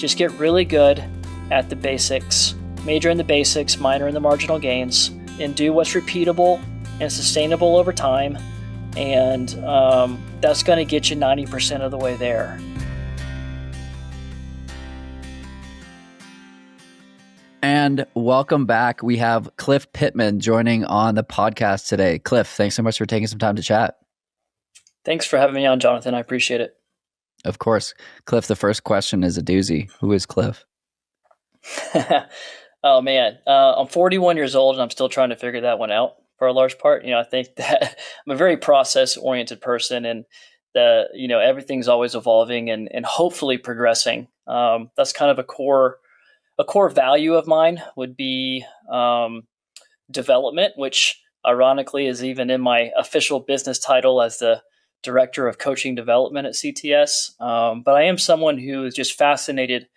just get really good at the basics, major in the basics, minor in the marginal gains, and do what's repeatable and sustainable over time. And that's going to get you 90% of the way there. And welcome back. We have Cliff Pittman joining on the podcast today. Cliff, thanks so much for taking some time to chat. Thanks for having me on, Jonathan. I appreciate it. Of course. Cliff, the first question is a doozy. Who is Cliff? Oh, man. I'm 41 years old, and I'm still trying to figure that one out for a large part. I think that I'm a very process-oriented person, and everything's always evolving and hopefully progressing. That's kind of a core value of mine would be development, which ironically is even in my official business title as the Director of Coaching Development at CTS. But I am someone who is just fascinated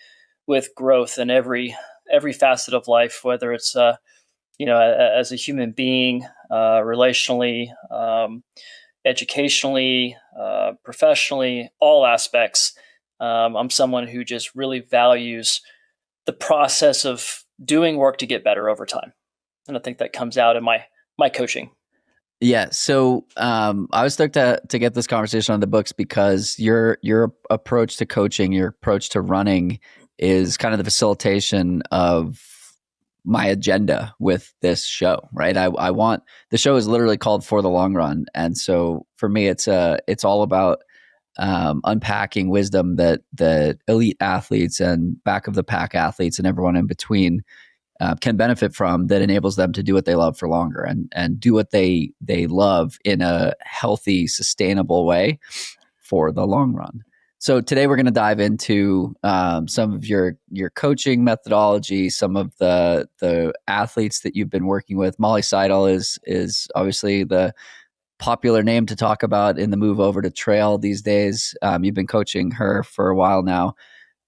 with growth in every facet of life, whether it's as a human being, relationally, educationally, professionally, all aspects. I'm someone who just really values the process of doing work to get better over time. And I think that comes out in my coaching. Yeah. So I was stoked to get this conversation on the books because your approach to coaching, your approach to running is kind of the facilitation of my agenda with this show, right? I want, the show is literally called For the Long Run. And so for me, it's all about unpacking wisdom that elite athletes and back of the pack athletes and everyone in between can benefit from, that enables them to do what they love for longer and do what they love in a healthy, sustainable way for the long run. So today we're going to dive into some of your coaching methodology, some of the athletes that you've been working with. Molly Seidel is obviously the popular name to talk about in the move over to trail these days. You've been coaching her for a while now.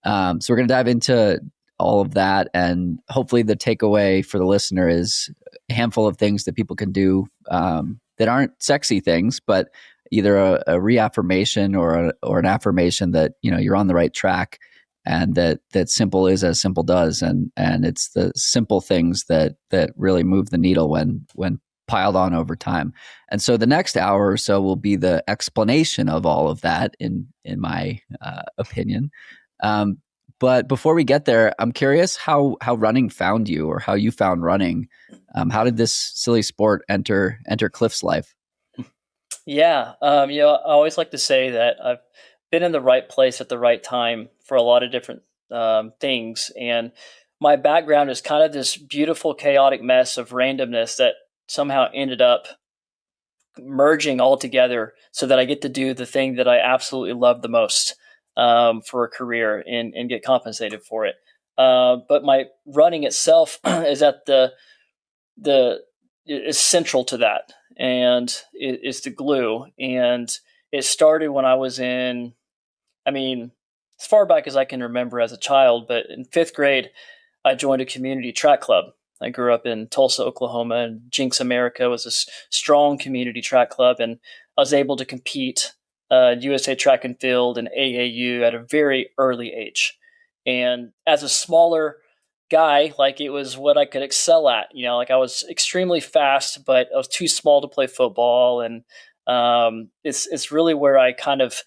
So we're going to dive into all of that. And hopefully the takeaway for the listener is a handful of things that people can do that aren't sexy things, but either a reaffirmation or an affirmation that, you're on the right track, and that simple is as simple does. And it's the simple things that really move the needle when piled on over time. And so the next hour or so will be the explanation of all of that in my opinion. But before we get there, I'm curious how running found you, or how you found running. How did this silly sport enter Cliff's life? Yeah. I always like to say that I've been in the right place at the right time for a lot of different things. And my background is kind of this beautiful, chaotic mess of randomness that somehow ended up merging all together so that I get to do the thing that I absolutely love the most for a career and get compensated for it. But my running itself is at is central to that, and it's the glue. And it started when I was as far back as I can remember as a child, but in 5th grade, I joined a community track club. I grew up in Tulsa, Oklahoma, and Jinx America was a strong community track club, and I was able to compete USA Track and Field and AAU at a very early age. And as a smaller guy, it was what I could excel at. I was extremely fast, but I was too small to play football. And it's really where I kind of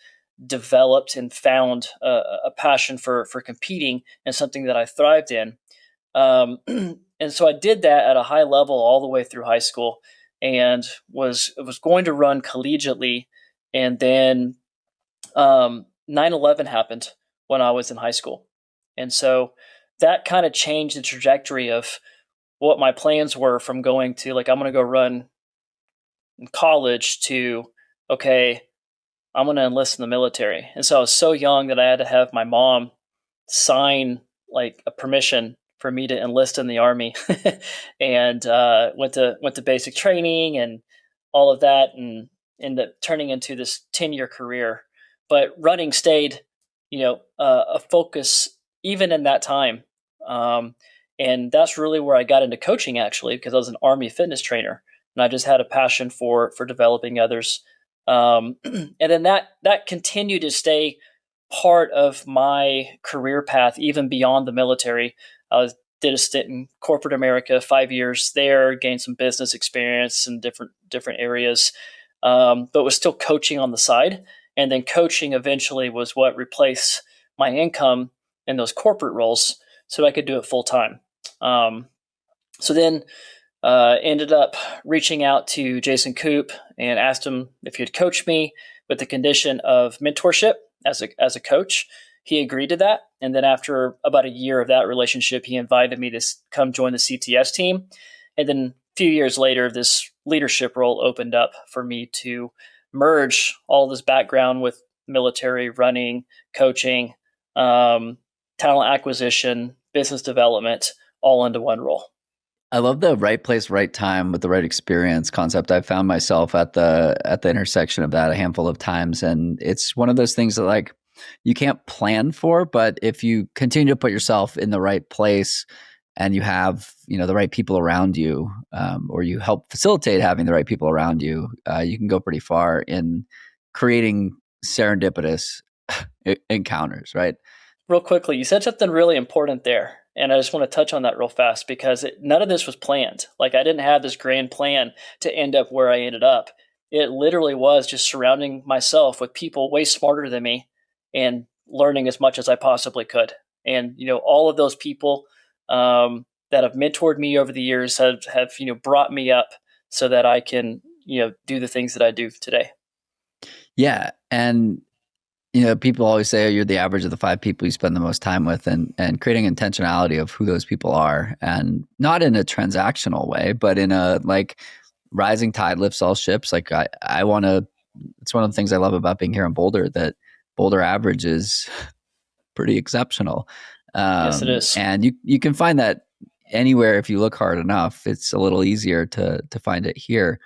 developed and found a passion for competing, and something that I thrived in. And so I did that at a high level all the way through high school, and was going to run collegiately. And then 9/11 happened when I was in high school. And so that kind of changed the trajectory of what my plans were, from going to I'm going to go run in college to, okay, I'm going to enlist in the military. And so I was so young that I had to have my mom sign a permission for me to enlist in the Army, and went to basic training and all of that, and ended up turning into this 10-year career. But running stayed, a focus even in that time. And that's really where I got into coaching, actually, because I was an Army fitness trainer, and I just had a passion for developing others. And then that continued to stay part of my career path, even beyond the military. I did a stint in corporate America, 5 years there, gained some business experience in different areas, but was still coaching on the side. And then coaching eventually was what replaced my income in those corporate roles, so I could do it full time. So then ended up reaching out to Jason Koop and asked him if he'd coach me with the condition of mentorship as a coach. He agreed to that. And then after about a year of that relationship, he invited me to come join the CTS team. And then a few years later, this leadership role opened up for me to merge all this background with military, running, coaching, talent acquisition, business development, all into one role. I love the right place, right time with the right experience concept. I found myself at the intersection of that a handful of times, and it's one of those things that like you can't plan for, but if you continue to put yourself in the right place and you have the right people around you, or you help facilitate having the right people around you, you can go pretty far in creating serendipitous encounters, right? Real quickly, you said something really important there. And I just want to touch on that real fast because none of this was planned. Like I didn't have this grand plan to end up where I ended up. It literally was just surrounding myself with people way smarter than me and learning as much as I possibly could. And, all of those people that have mentored me over the years have brought me up so that I can, do the things that I do today. Yeah. And people always say you're the average of the 5 people you spend the most time with, and creating intentionality of who those people are, and not in a transactional way, but in a like rising tide lifts all ships. Like I want to, it's one of the things I love about being here in Boulder, that Boulder average is pretty exceptional. Yes, it is. And you can find that anywhere if you look hard enough. It's a little easier to find it here.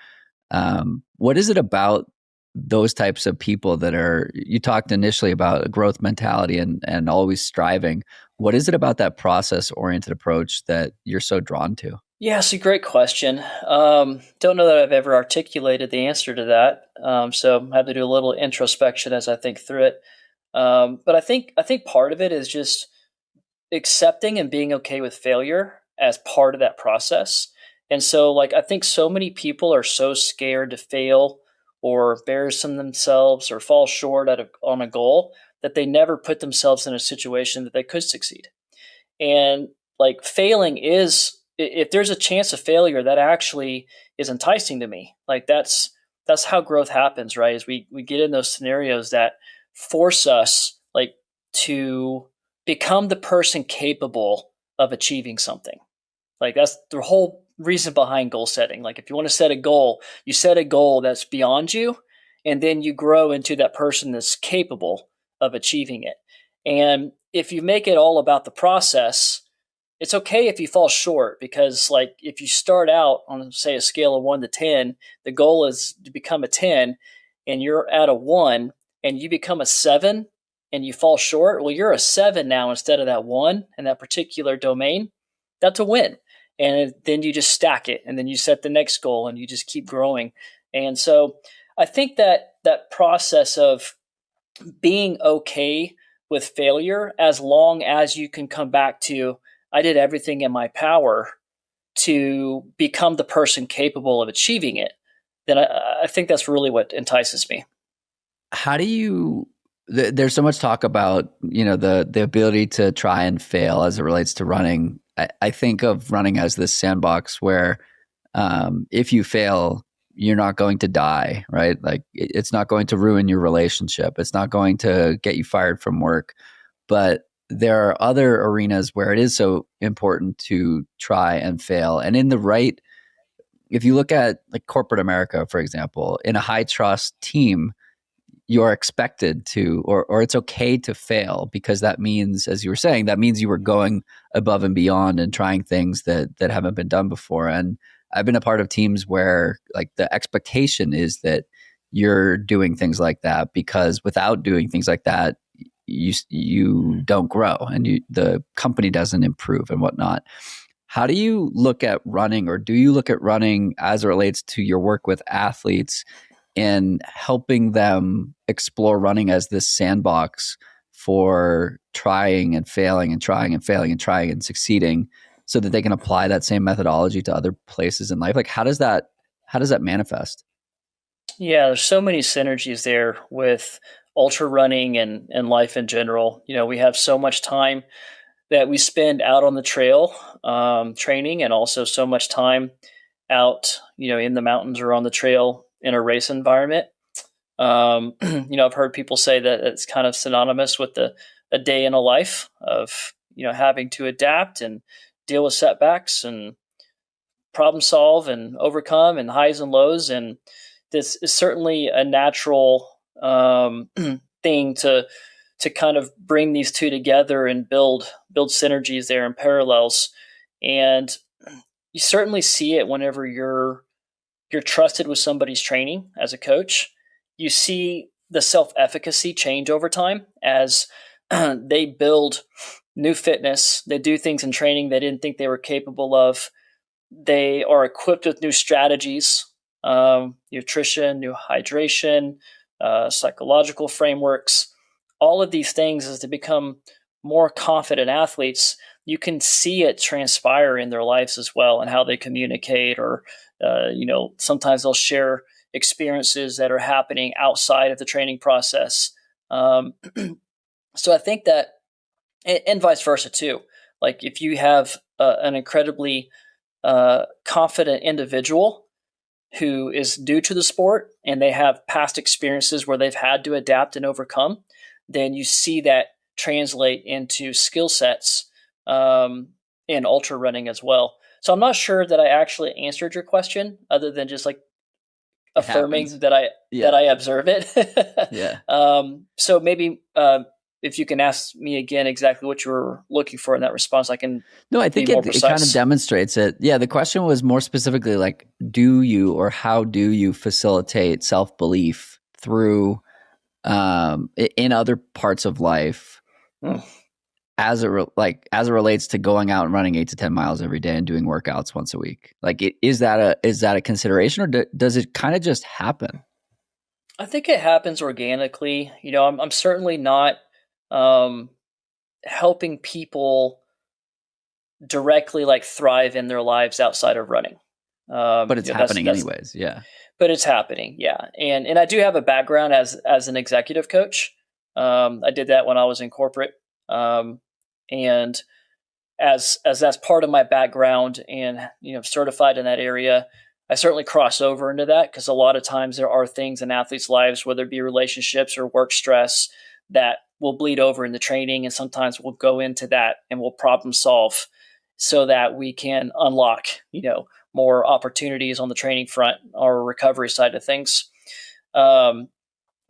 What is it about those types of people that are, you talked initially about a growth mentality and always striving. What is it about that process oriented approach that you're so drawn to? Yeah, it's a great question. Don't know that I've ever articulated the answer to that. So I have to do a little introspection as I think through it. But I think part of it is just accepting and being okay with failure as part of that process. And so like I think so many people are so scared to fail or embarrass themselves or fall short on a goal that they never put themselves in a situation that they could succeed. And like failing is, if there's a chance of failure, that actually is enticing to me. Like that's how growth happens, right? Is we get in those scenarios that force us like to become the person capable of achieving something. Like that's the whole reason behind goal setting. Like if you want to set a goal, you set a goal that's beyond you, and then you grow into that person that's capable of achieving it. And if you make it all about the process, it's okay if you fall short, because like if you start out on say a scale of 1 to 10, the goal is to become a 10 and you're at a 1 and you become a 7 and you fall short, well, you're a 7 now instead of that 1 in that particular domain. That's a win. And then you just stack it, and then you set the next goal, and you just keep growing. And so I think that process of being okay with failure, as long as you can come back to, I did everything in my power to become the person capable of achieving it, then I think that's really what entices me. How do you, there's so much talk about, the ability to try and fail as it relates to running. I think of running as this sandbox where if you fail, you're not going to die, right? Like it's not going to ruin your relationship. It's not going to get you fired from work. But there are other arenas where it is so important to try and fail. And in the right, if you look at like corporate America, for example, in a high trust team, you're expected to, or it's okay to fail, because that means, as you were saying, that means you were going above and beyond and trying things that haven't been done before. And I've been a part of teams where like the expectation is that you're doing things like that, because without doing things like that, you don't grow and the company doesn't improve and whatnot. How do you look at running, or do you look at running as it relates to your work with athletes in helping them explore running as this sandbox for trying and failing and trying and failing and trying and succeeding so that they can apply that same methodology to other places in life? Like, how does that manifest? Yeah, there's so many synergies there with ultra running and life in general. We have so much time that we spend out on the trail training, and also so much time out, in the mountains or on the trail in a race environment. I've heard people say that it's kind of synonymous with a day in a life of, having to adapt and deal with setbacks and problem solve and overcome and highs and lows. And this is certainly a natural thing to kind of bring these two together and build synergies there and parallels. And you certainly see it whenever you're trusted with somebody's training as a coach. You see the self-efficacy change over time as they build new fitness. They do things in training they didn't think they were capable of. They are equipped with new strategies, nutrition, new hydration, psychological frameworks. All of these things, as they become more confident athletes, you can see it transpire in their lives as well, and how they communicate, or sometimes they'll share experiences that are happening outside of the training process. So I think that, and vice versa too. Like, if you have an incredibly confident individual who is new to the sport and they have past experiences where they've had to adapt and overcome, then you see that translate into skill sets in ultra running as well. So I'm not sure that I actually answered your question, other than just like affirming that I observe it. Yeah. So maybe if you can ask me again exactly what you were looking for in that response, I can. No, I think it kind of demonstrates it. Yeah, the question was more specifically like, how do you facilitate self-belief through in other parts of life as it relates to going out and running 8 to 10 miles every day and doing workouts once a week? Like, is that a consideration, or does it kind of just happen? I think it happens organically. I'm certainly not helping people directly like thrive in their lives outside of running. But it's happening anyways. Yeah. But it's happening. Yeah. And I do have a background as an executive coach. I did that when I was in corporate. And as that's part of my background, and, certified in that area, I certainly cross over into that, because a lot of times there are things in athletes' lives, whether it be relationships or work stress, that will bleed over into training. And sometimes we'll go into that and we'll problem solve so that we can unlock, more opportunities on the training front or recovery side of things. But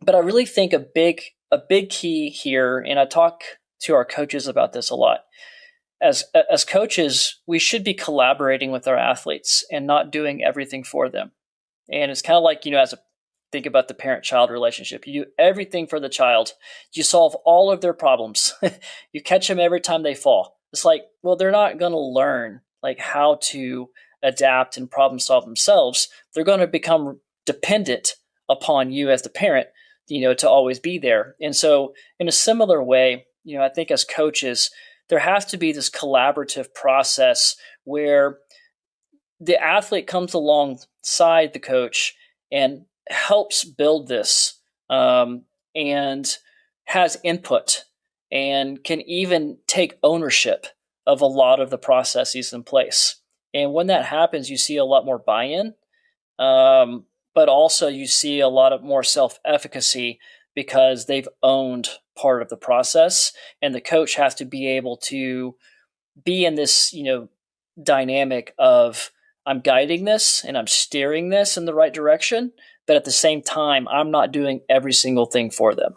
I really think a big key here, and I talk to our coaches about this a lot. As coaches, we should be collaborating with our athletes and not doing everything for them. And it's kind of like, think about the parent-child relationship. You do everything for the child. You solve all of their problems. You catch them every time they fall. It's like, well, they're not going to learn like how to adapt and problem solve themselves. They're going to become dependent upon you as the parent, to always be there. And so in a similar way, I think as coaches, there has to be this collaborative process where the athlete comes alongside the coach and helps build this, and has input and can even take ownership of a lot of the processes in place. And when that happens, you see a lot more buy-in, but also you see a lot of more self-efficacy, because they've owned part of the process, and the coach has to be able to be in this, dynamic of, I'm guiding this and I'm steering this in the right direction, but at the same time, I'm not doing every single thing for them.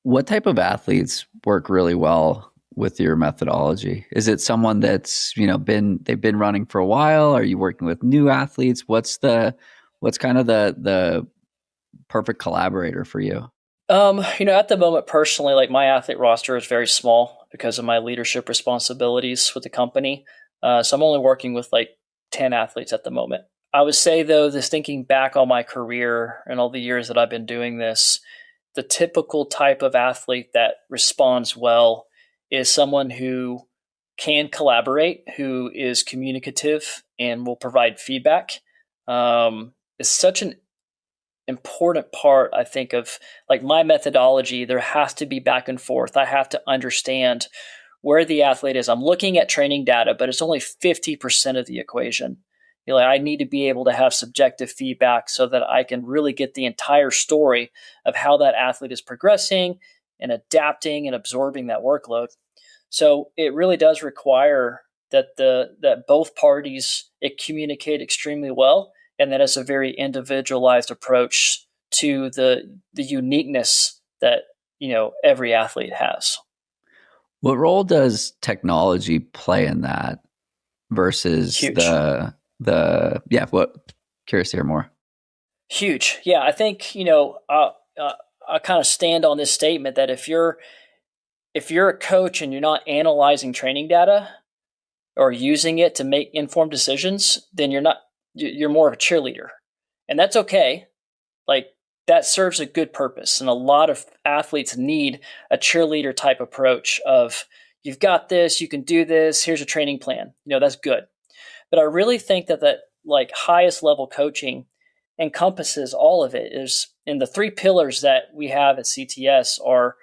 What type of athletes work really well with your methodology? Is it someone that's, they've been running for a while? Are you working with new athletes? What's kind of the perfect collaborator for you? At the moment, personally, like, my athlete roster is very small because of my leadership responsibilities with the company. So I'm only working with like 10 athletes at the moment. I would say, though, this thinking back on my career and all the years that I've been doing this, the typical type of athlete that responds well is someone who can collaborate, who is communicative and will provide feedback. It's such an important part, I think, of like my methodology. There has to be back and forth. I have to understand where the athlete is. I'm looking at training data, but it's only 50% of the equation. I need to be able to have subjective feedback so that I can really get the entire story of how that athlete is progressing and adapting and absorbing that workload. So it really does require that both parties communicate extremely well, and that it's a very individualized approach to the uniqueness that every athlete has. What role does technology play in that versus Huge. Curious to hear more. Huge. Yeah, I think, I kind of stand on this statement that if you're a coach and you're not analyzing training data or using it to make informed decisions, then you're more of a cheerleader. And that's okay. Like, that serves a good purpose. And a lot of athletes need a cheerleader type approach of, you've got this, you can do this, here's a training plan. That's good. But I really think that like highest level coaching encompasses all of it. Is in the three pillars that we have at CTS are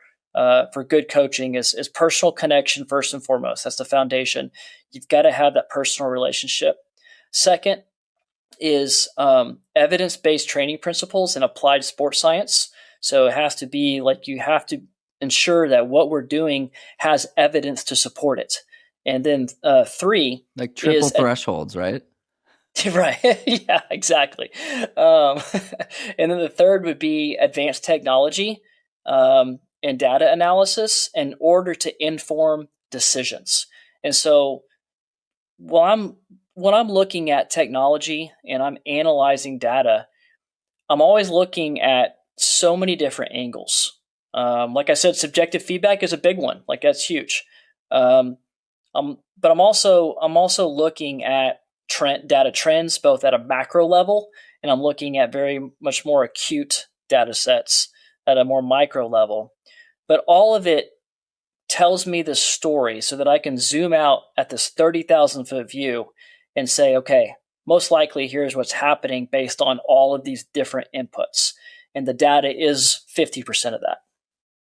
for good coaching is personal connection first and foremost. That's the foundation. You've got to have that personal relationship. Second is evidence-based training principles and applied sports science. So it has to be like, you have to ensure that what we're doing has evidence to support it. And then three, like triple thresholds, right? Right. Yeah, exactly. And then the third would be advanced technology and data analysis in order to inform decisions. And so when I'm looking at technology and I'm analyzing data, I'm always looking at so many different angles. Like I said, subjective feedback is a big one. Like, that's huge. But I'm also looking at data trends, both at a macro level, and I'm looking at very much more acute data sets at a more micro level. But all of it tells me the story so that I can zoom out at this 30,000 foot view and say, okay, most likely here's what's happening based on all of these different inputs. And the data is 50% of that.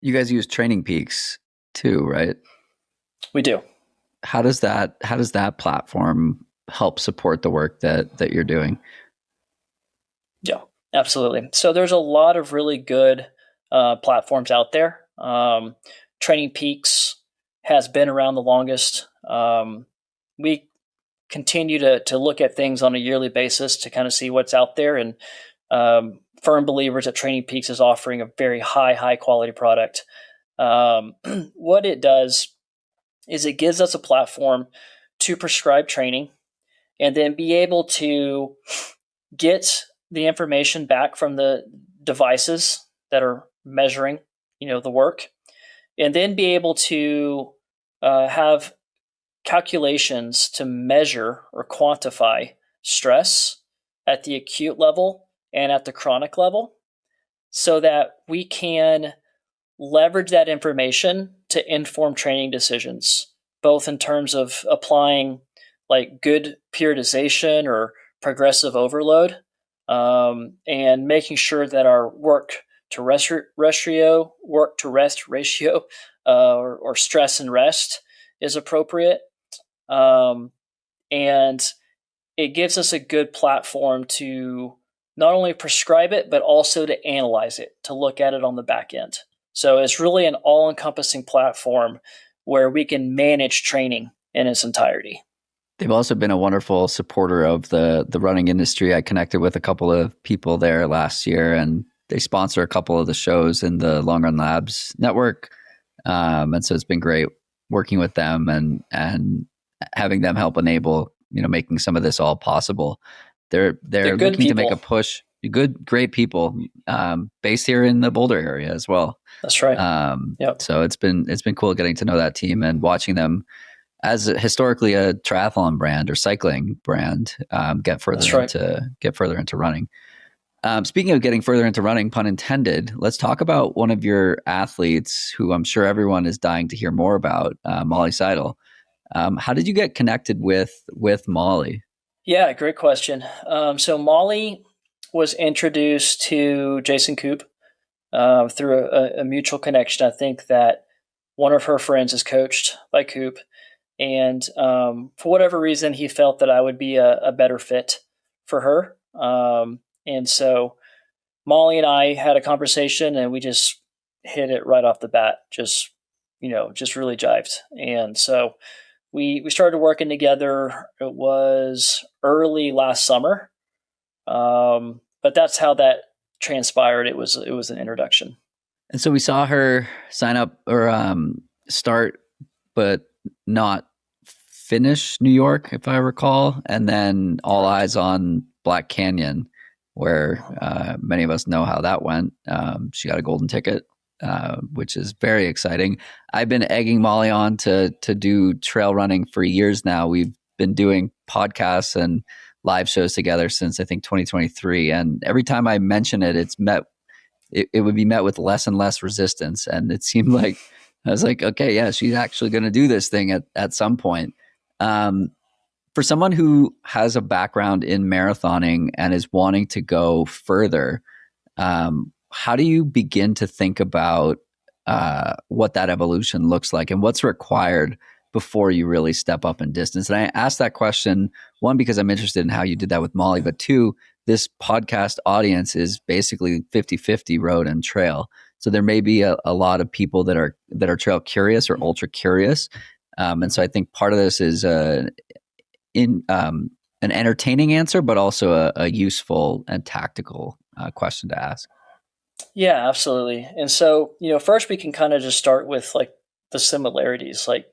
You guys use Training Peaks too, right? We do. How does that platform help support the work that you're doing? Yeah, absolutely. So there's a lot of really good platforms out there. Training Peaks has been around the longest. We continue to look at things on a yearly basis to kind of see what's out there, and firm believers that Training Peaks is offering a very high quality product. What it does is it gives us a platform to prescribe training and then be able to get the information back from the devices that are measuring, the work, and then be able to have calculations to measure or quantify stress at the acute level and at the chronic level, so that we can leverage that information to inform training decisions, both in terms of applying like good periodization or progressive overload, and making sure that our work to rest ratio or stress and rest is appropriate. And it gives us a good platform to not only prescribe it, but also to analyze it, to look at it on the back end. So it's really an all-encompassing platform where we can manage training in its entirety. They've also been a wonderful supporter of the running industry. I connected with a couple of people there last year, and they sponsor a couple of the shows in the Long Run Labs network. And so it's been great working with them and having them help enable, making some of this all possible. They're looking to make a push. Great people, based here in the Boulder area as well. That's right. Yep. So it's been cool getting to know that team and watching them as historically a triathlon brand or cycling brand get further into running. Speaking of getting further into running, pun intended, let's talk about one of your athletes who I'm sure everyone is dying to hear more about, Molly Seidel. How did you get connected with Molly? Yeah, great question. So Molly was introduced to Jason Koop through a mutual connection. I think that one of her friends is coached by Koop, and for whatever reason, he felt that I would be a better fit for her. And so Molly and I had a conversation, and we just hit it right off the bat. Just really jived. And so we started working together. It was early last summer, but that's how that transpired. It was an introduction. And so we saw her sign up or start, but not finish New York, if I recall, and then all eyes on Black Canyon, where many of us know how that went. She got a golden ticket, which is very exciting. I've been egging Molly on to do trail running for years now. We've been doing podcasts and live shows together since I think 2023, and every time I mention it, it would be met with less and less resistance. And it seemed like I was like, okay, yeah, she's actually going to do this thing at some point. For someone who has a background in marathoning and is wanting to go further, how do you begin to think about what that evolution looks like and what's required before you really step up in distance? And I asked that question, one, because I'm interested in how you did that with Molly, but two, this podcast audience is basically 50-50 road and trail. So there may be a lot of people that are trail curious or ultra curious. And so I think part of this is an entertaining answer, but also a useful and tactical question to ask. Yeah, absolutely. And so, first we can kind of just start with like the similarities. Like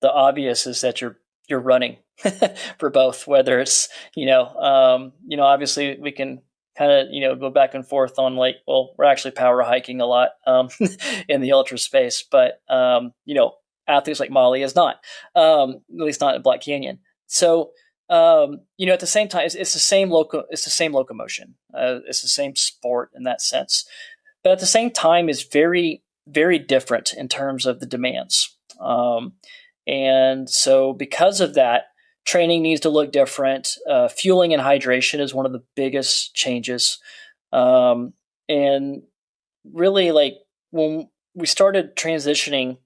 the obvious is that you're running for both, whether it's, obviously we can kind of, go back and forth on like, well, we're actually power hiking a lot in the ultra space, but, athletes like Molly is not, at least not in Black Canyon. So, at the same time, it's the same locomotion. It's the same sport in that sense, but at the same time is very, very different in terms of the demands. And so because of that, training needs to look different. Fueling and hydration is one of the biggest changes. And really, like when we started transitioning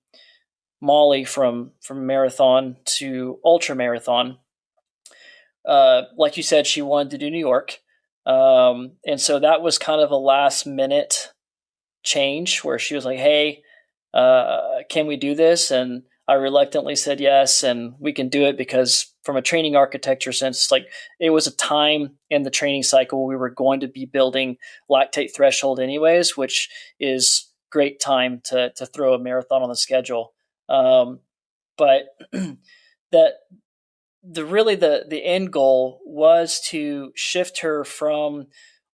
Molly from marathon to ultra marathon, like you said, she wanted to do New York. And so that was kind of a last minute change where she was like, hey, can we do this? And I reluctantly said yes, and we can do it because from a training architecture sense, like it was a time in the training cycle we were going to be building lactate threshold anyways, which is great time to throw a marathon on the schedule. But that the end goal was to shift her from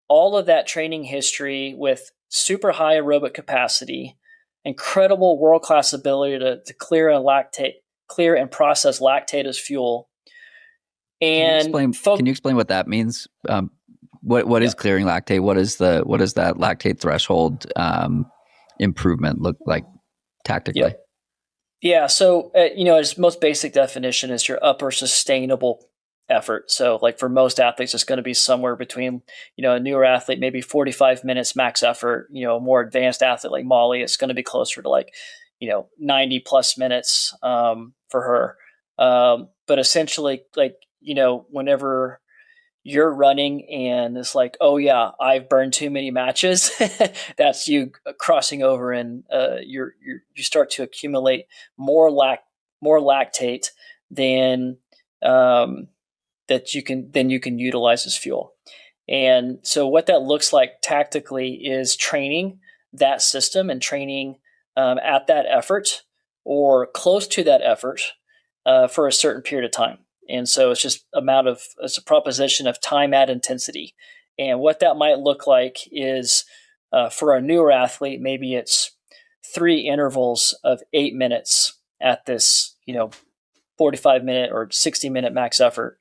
all of that training history with super high aerobic capacity, incredible world-class ability to clear and process lactate as fuel. And can you explain what that means? What is clearing lactate? What is that lactate threshold improvement look like tactically? Yeah. So, its most basic definition is your upper sustainable effort. So like for most athletes, it's going to be somewhere between, a newer athlete, maybe 45 minutes max effort, a more advanced athlete like Molly, it's going to be closer to like, 90 plus minutes for her. But essentially like, whenever you're running and it's like, oh yeah, I've burned too many matches, that's you crossing over and you start to accumulate more lactate than that you can utilize as fuel. And so what that looks like tactically is training that system and training at that effort or close to that effort for a certain period of time. And so it's a proposition of time at intensity. And what that might look like is for a newer athlete, maybe it's 3 intervals of 8 minutes at this, 45-minute or 60-minute max effort.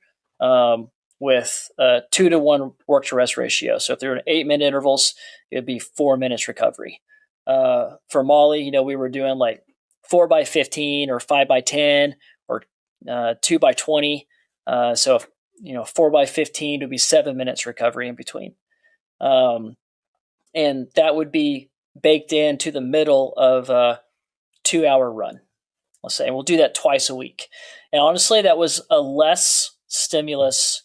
with a 2-to-1 work to rest ratio. So if they're in 8-minute intervals, it would be 4 minutes recovery. For Molly, we were doing like 4x15 or 5x10 or 2x20. So if, 4x15 would be 7 minutes recovery in between. And that would be baked into the middle of a 2-hour run, let's say. And we'll do that twice a week. And honestly, that was a less stimulus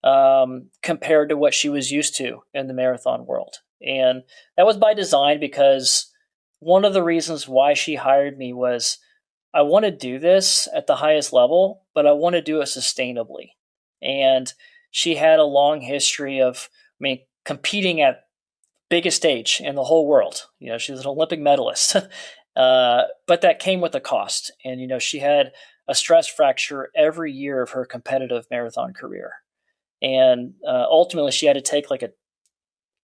compared to what she was used to in the marathon world. And that was by design, because one of the reasons why she hired me was I want to do this at the highest level, but I want to do it sustainably. And she had a long history of, competing at biggest stage in the whole world. She was an Olympic medalist, but that came with a cost. And, she had a stress fracture every year of her competitive marathon career. And ultimately, she had to take like a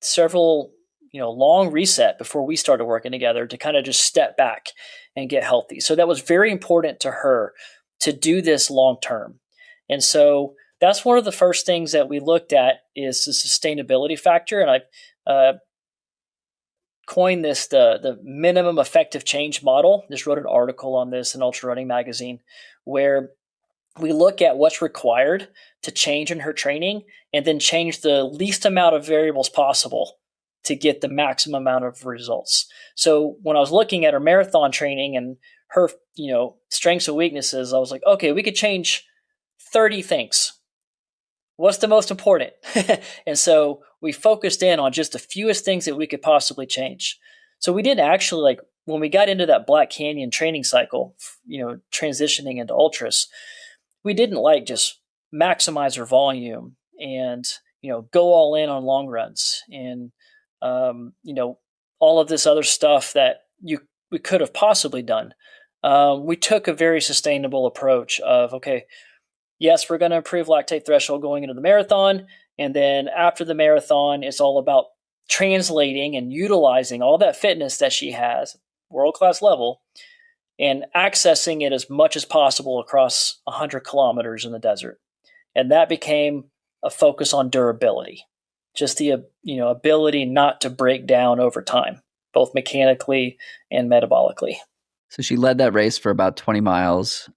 several, long reset before we started working together to kind of just step back and get healthy. So that was very important to her to do this long term. And so that's one of the first things that we looked at is the sustainability factor. And I coined this the minimum effective change model. Just wrote an article on this in Ultra Running Magazine, where we look at what's required to change in her training and then change the least amount of variables possible to get the maximum amount of results. So when I was looking at her marathon training and her, strengths and weaknesses, I was like, okay, we could change 30 things. What's the most important? And so we focused in on just the fewest things that we could possibly change. So we didn't actually, when we got into that Black Canyon training cycle, transitioning into ultras, we didn't just maximize her volume and, go all in on long runs and, all of this other stuff that we could have possibly done. We took a very sustainable approach of, okay, yes, we're going to improve lactate threshold going into the marathon. And then after the marathon, it's all about translating and utilizing all that fitness that she has, world-class level, and accessing it as much as possible across 100 kilometers in the desert. And that became a focus on durability, just the ability not to break down over time, both mechanically and metabolically. So she led that race for about 20 miles.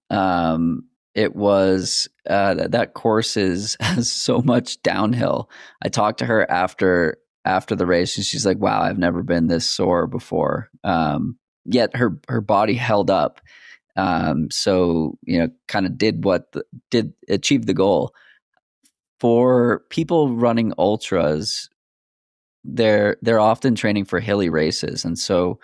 It was that course has so much downhill. I talked to her after the race, and she's like, "Wow, I've never been this sore before." Yet her body held up. So kind of did achieve the goal. For people running ultras, they're often training for hilly races, and so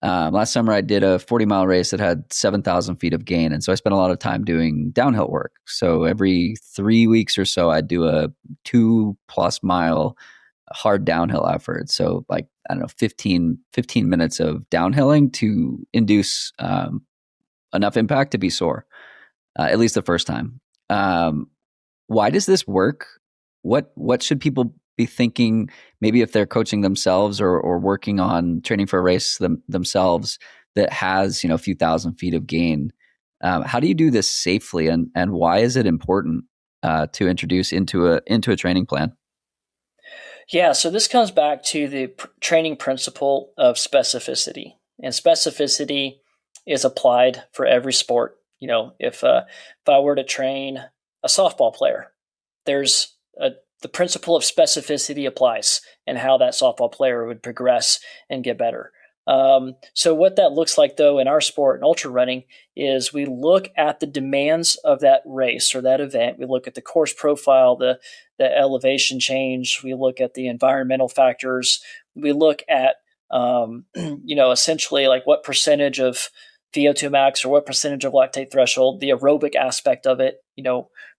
last summer I did a 40-mile race that had 7,000 feet of gain, and so I spent a lot of time doing downhill work. So every 3 weeks or so, I'd do a 2+ mile hard downhill effort. So 15 minutes of downhilling to induce enough impact to be sore, at least the first time. Why does this work? What should people be thinking, maybe if they're coaching themselves or working on training for a race themselves that has a few thousand feet of gain? How do you do this safely, and why is it important to introduce into a training plan? Yeah, so this comes back to the training principle of specificity, and specificity is applied for every sport. If I were to train a softball player, there's the principle of specificity applies and how that softball player would progress and get better. So what that looks like, though, in our sport and ultra running is we look at the demands of that race or that event. We look at the course profile, the elevation change. We look at the environmental factors. We look at, essentially what percentage of VO2 max or what percentage of lactate threshold, the aerobic aspect of it,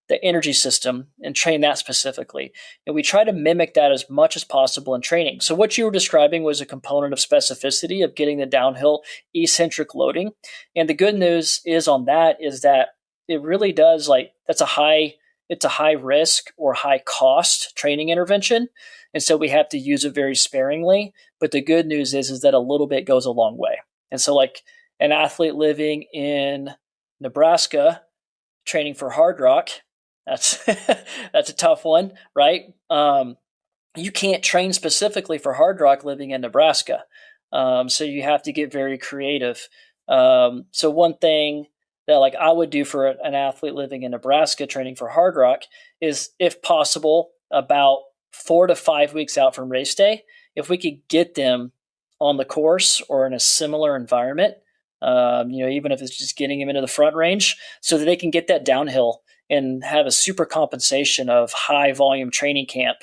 the energy system, and train that specifically. And we try to mimic that as much as possible in training. So what you were describing was a component of specificity of getting the downhill eccentric loading. And the good news is that it really does it's a high risk or high cost training intervention. And so we have to use it very sparingly. But the good news is that a little bit goes a long way. And so an athlete living in Nebraska training for hard rock That's that's a tough one, right? You can't train specifically for hard rock living in Nebraska, so you have to get very creative. So one thing that like I would do for an athlete living in Nebraska training for hard rock is, if possible, about 4 to 5 weeks out from race day, if we could get them on the course or in a similar environment, even if it's just getting them into the front range, so that they can get that downhill and have a super compensation of high volume training camp,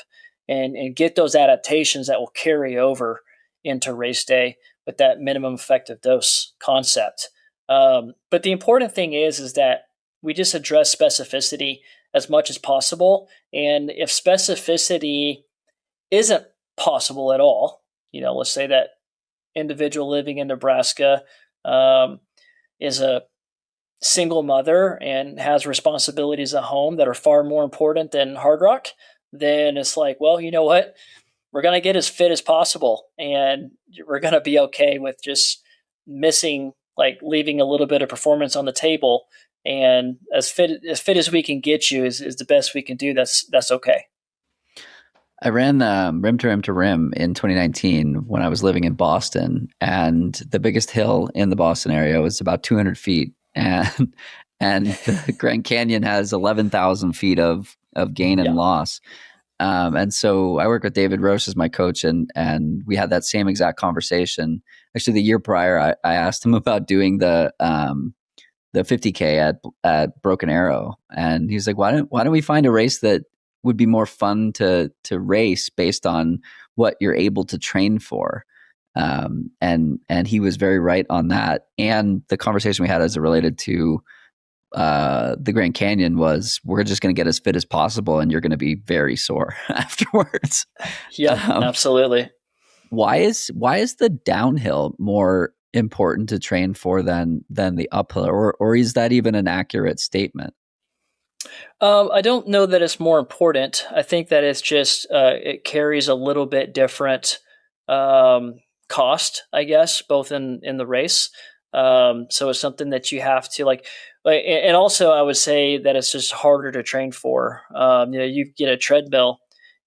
and get those adaptations that will carry over into race day with that minimum effective dose concept. But the important thing is that we just address specificity as much as possible. And if specificity isn't possible at all, let's say that individual living in Nebraska is a single mother and has responsibilities at home that are far more important than hard rock, then it's like, well, you know what? We're going to get as fit as possible, and we're going to be okay with just missing, like leaving a little bit of performance on the table. And as fit as we can get you is the best we can do. That's okay. I ran rim to rim in 2019 when I was living in Boston, and the biggest hill in the Boston area was about 200 feet, and the Grand Canyon has 11,000 feet of gain and loss. And so I work with David Roche as my coach, and we had that same exact conversation. Actually, the year prior, I asked him about doing the 50K at Broken Arrow, and he was like, "Why don't we find a race that would be more fun to race based on what you're able to train for?" And he was very right on that. And the conversation we had as it related to the Grand Canyon was, we're just going to get as fit as possible, and you're going to be very sore afterwards. Yeah, absolutely. Why is the downhill more important to train for than the uphill, or is that even an accurate statement? I don't know that it's more important. I think that it's just it carries a little bit different cost, I guess, both in the race. So it's something that you have to like, and also I would say that it's just harder to train for. You get a treadmill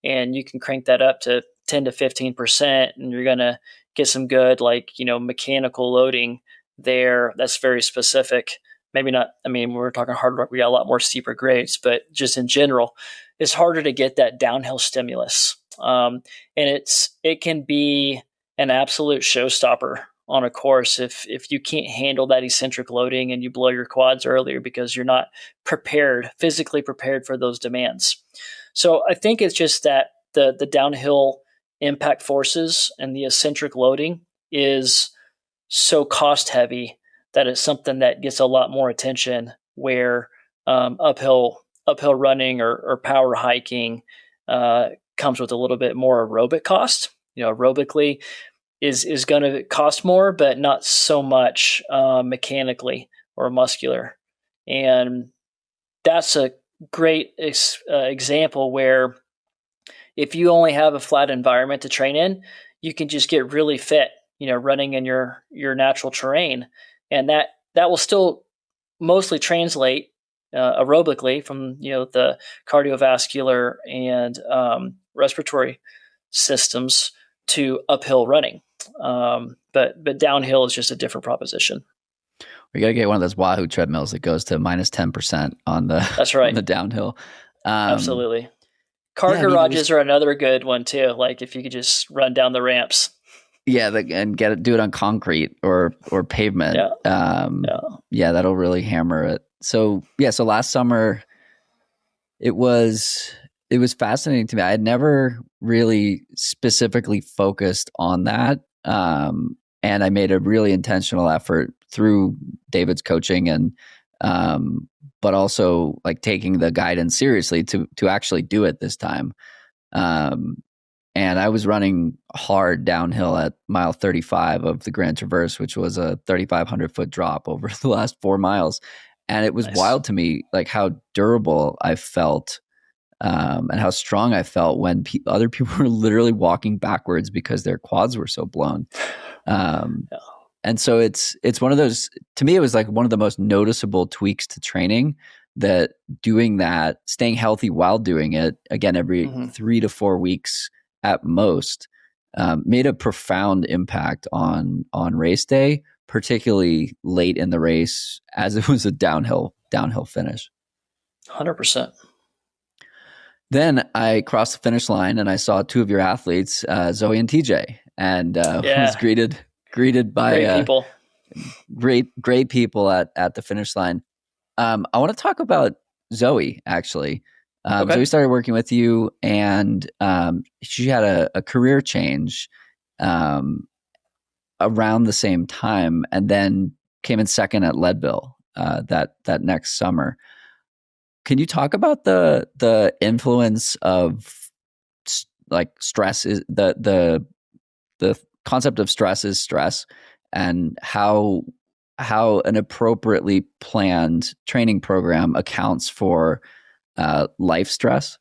and you can crank that up to 10 to 15%, and you're going to get some good, mechanical loading there. That's very specific. Maybe not. I mean, we're talking hard rock, we got a lot more steeper grades, but just in general, it's harder to get that downhill stimulus. And it can be an absolute showstopper on a course if you can't handle that eccentric loading and you blow your quads earlier because you're not physically prepared for those demands. So I think it's just that the downhill impact forces and the eccentric loading is so cost heavy that it's something that gets a lot more attention, where uphill running or power hiking comes with a little bit more aerobic cost. Aerobically is going to cost more, but not so much mechanically or muscular. And that's a great example where if you only have a flat environment to train in, you can just get really fit, running in your natural terrain. And that will still mostly translate aerobically from, the cardiovascular and respiratory systems to uphill running. But downhill is just a different proposition. We got to get one of those Wahoo treadmills that goes to minus 10% on the, that's right, on the downhill. Absolutely. Car garages are another good one too. Like if you could just run down the ramps. Yeah, and do it on concrete or pavement. Yeah, that'll really hammer it. So last summer, it was fascinating to me. I had never really specifically focused on that, and I made a really intentional effort through David's coaching and, but also like taking the guidance seriously to actually do it this time. And I was running hard downhill at mile 35 of the Grand Traverse, which was a 3,500 foot drop over the last 4 miles. And it was wild to me, like how durable I felt, and how strong I felt when other people were literally walking backwards because their quads were so blown. And so it's one of those, to me, it was like one of the most noticeable tweaks to training that doing that, staying healthy while doing it, again, every 3 to 4 weeks at most, made a profound impact on race day, particularly late in the race, as it was a downhill finish. 100%. Then I crossed the finish line and I saw two of your athletes, Zoe and TJ, and was greeted by great people, great people at the finish line. I want to talk about Zoe, actually. Okay. Zoe started working with you, and she had a career change around the same time, and then came in second at Leadville that next summer. Can you talk about the influence of like stress? Is the concept of stress is stress, and how an appropriately planned training program accounts for life stress?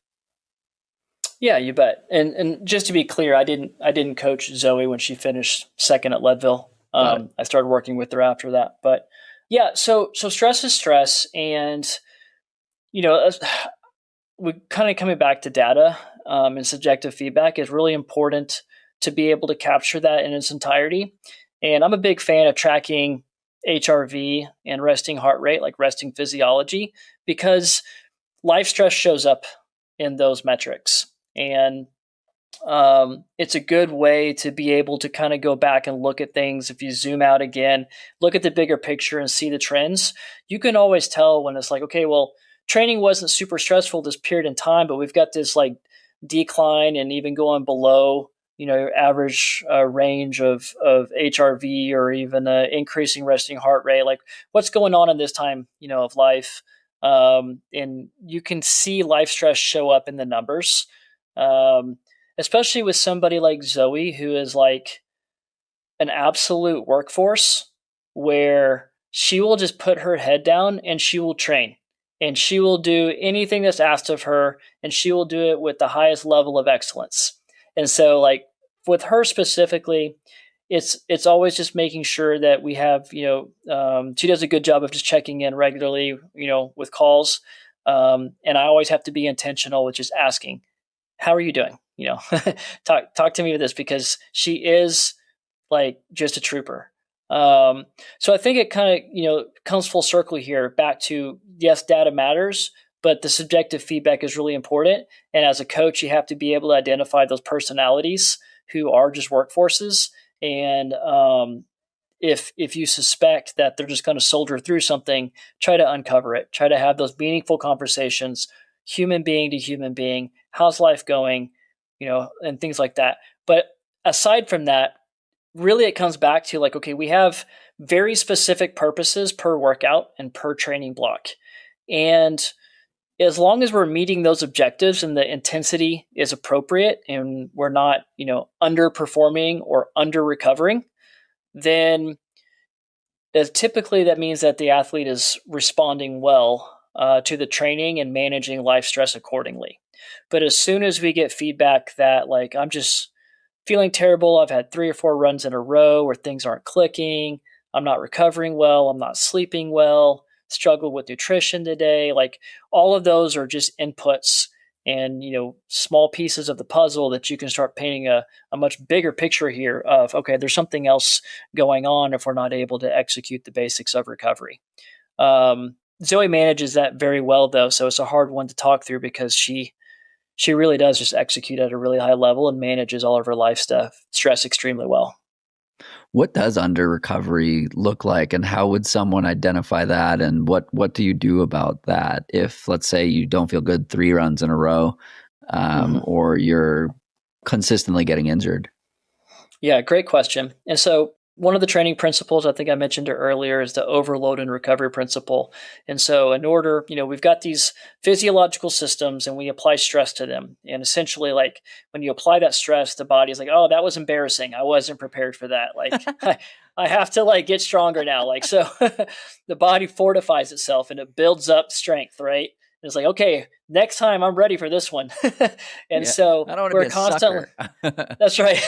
Yeah, you bet. And just to be clear, I didn't coach Zoe when she finished second at Leadville. I started working with her after that. But yeah, so stress is stress, and we kind of coming back to data and subjective feedback is really important to be able to capture that in its entirety. And I'm a big fan of tracking HRV and resting heart rate, like resting physiology, because life stress shows up in those metrics. And it's a good way to be able to kind of go back and look at things. If you zoom out again, look at the bigger picture and see the trends, you can always tell when it's like, okay, well, training wasn't super stressful this period in time, but we've got this like decline and even going below, your average range of HRV, or even increasing resting heart rate. Like, what's going on in this time, of life? And you can see life stress show up in the numbers, especially with somebody like Zoe, who is like an absolute workforce, where she will just put her head down and she will train. And she will do anything that's asked of her, and she will do it with the highest level of excellence. And so, like, with her specifically, it's always just making sure that we have, she does a good job of just checking in regularly, with calls. And I always have to be intentional with just asking, how are you doing? Talk to me with this, because she is like just a trooper. So I think it kind of, comes full circle here back to, yes, data matters, but the subjective feedback is really important. And as a coach, you have to be able to identify those personalities who are just workforces. And if you suspect that they're just going to soldier through something, try to uncover it. Try to have those meaningful conversations, human being to human being. How's life going? And things like that. But aside from that, really it comes back to like, okay, we have very specific purposes per workout and per training block. And as long as we're meeting those objectives and the intensity is appropriate and we're not, underperforming or under recovering, then typically that means that the athlete is responding well to the training and managing life stress accordingly. But as soon as we get feedback that like, I'm just feeling terrible, I've had 3 or 4 runs in a row where things aren't clicking, I'm not recovering well, I'm not sleeping well, struggled with nutrition today, like all of those are just inputs and small pieces of the puzzle that you can start painting a much bigger picture here of, okay, there's something else going on if we're not able to execute the basics of recovery. Zoe manages that very well, though, so it's a hard one to talk through because she really does just execute at a really high level and manages all of her life stress extremely well. What does under recovery look like, and how would someone identify that? And what do you do about that if, let's say, you don't feel good 3 runs in a row, or you're consistently getting injured? Yeah, great question. And so one of the training principles, I think I mentioned it earlier, is the overload and recovery principle. And so in order, we've got these physiological systems and we apply stress to them. And essentially, like when you apply that stress, the body is like, oh, that was embarrassing. I wasn't prepared for that. Like I have to like get stronger now. Like, so the body fortifies itself and it builds up strength, right? And it's like, okay, next time I'm ready for this one. And so we're constantly, that's right.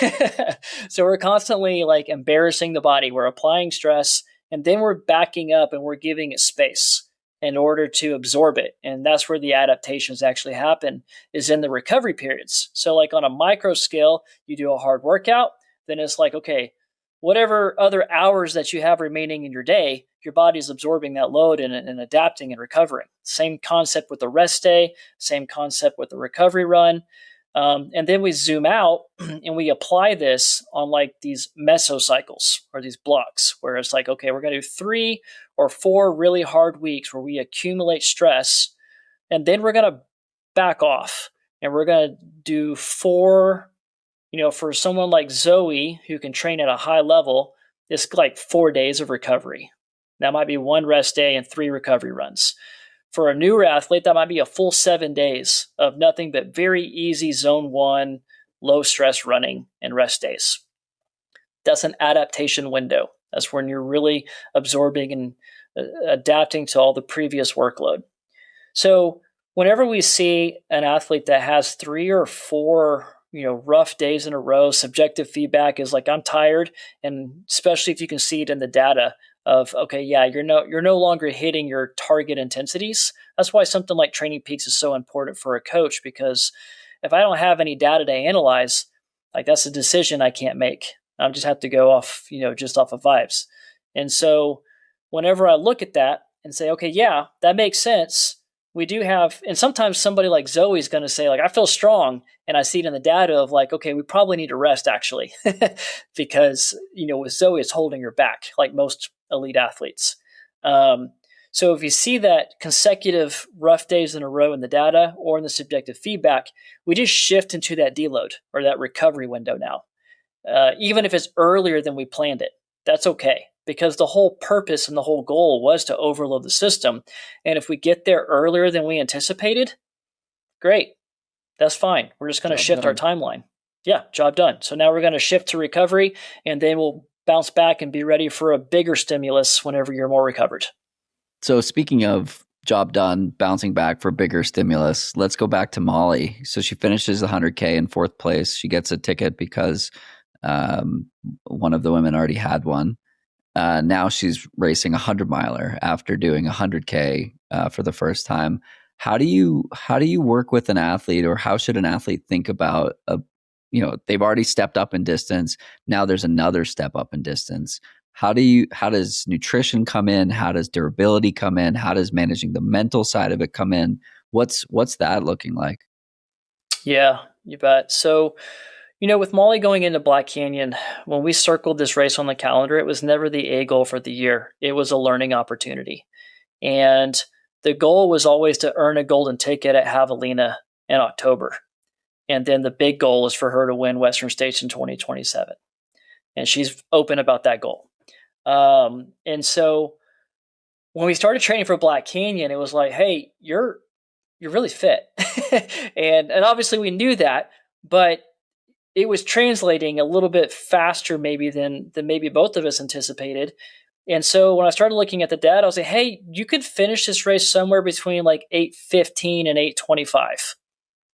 So we're constantly like embarrassing the body. We're applying stress and then we're backing up and we're giving it space. in order to absorb it. And that's where the adaptations actually happen, is in the recovery periods. So like on a micro scale, you do a hard workout, then it's like, okay, whatever other hours that you have remaining in your day, your body's absorbing that load and adapting and recovering. Same concept with the rest day, same concept with the recovery run. And then we zoom out and we apply this on like these mesocycles or these blocks where it's like, okay, we're going to do 3 or 4 really hard weeks where we accumulate stress. And then we're going to back off and we're going to do 4, for someone like Zoe who can train at a high level, it's like 4 days of recovery. That might be 1 rest day and 3 recovery runs. For a newer athlete, that might be a full 7 days of nothing but very easy zone 1, low stress running and rest days. That's an adaptation window. That's when you're really absorbing and adapting to all the previous workload. So whenever we see an athlete that has 3 or 4 rough days in a row, subjective feedback is like, I'm tired. And especially if you can see it in the data of, okay, yeah, you're no longer hitting your target intensities. That's why something like Training Peaks is so important for a coach, because if I don't have any data to analyze, like that's a decision I can't make. I just have to go off, just off of vibes. And so whenever I look at that and say, okay, yeah, that makes sense. We do have, and sometimes somebody like Zoe is going to say, like, I feel strong. And I see it in the data of like, okay, we probably need to rest actually, because, with Zoe, it's holding her back, like most elite athletes. So if you see that consecutive rough days in a row in the data or in the subjective feedback, we just shift into that deload or that recovery window now. Even if it's earlier than we planned it, that's okay. Because the whole purpose and the whole goal was to overload the system. And if we get there earlier than we anticipated, great. That's fine. We're just going to shift our timeline. Yeah, job done. So now we're going to shift to recovery, and then we'll bounce back and be ready for a bigger stimulus whenever you're more recovered. So speaking of job done, bouncing back for bigger stimulus, let's go back to Molly. So she finishes the 100K in 4th place. She gets a ticket because one of the women already had one. Now she's racing a 100-miler after doing 100K for the first time. How do you work with an athlete, or how should an athlete think about they've already stepped up in distance. Now there's another step up in distance. How does nutrition come in? How does durability come in? How does managing the mental side of it come in? What's that looking like? Yeah, you bet. So, with Molly going into Black Canyon, when we circled this race on the calendar, it was never the A goal for the year. It was a learning opportunity. And the goal was always to earn a golden ticket at Javelina in October. And then the big goal is for her to win Western States in 2027. And she's open about that goal. And so when we started training for Black Canyon, it was like, hey, you're really fit. and obviously we knew that, but it was translating a little bit faster maybe than maybe both of us anticipated. And so when I started looking at the data, I was like, hey, you could finish this race somewhere between like 8:15 and 8:25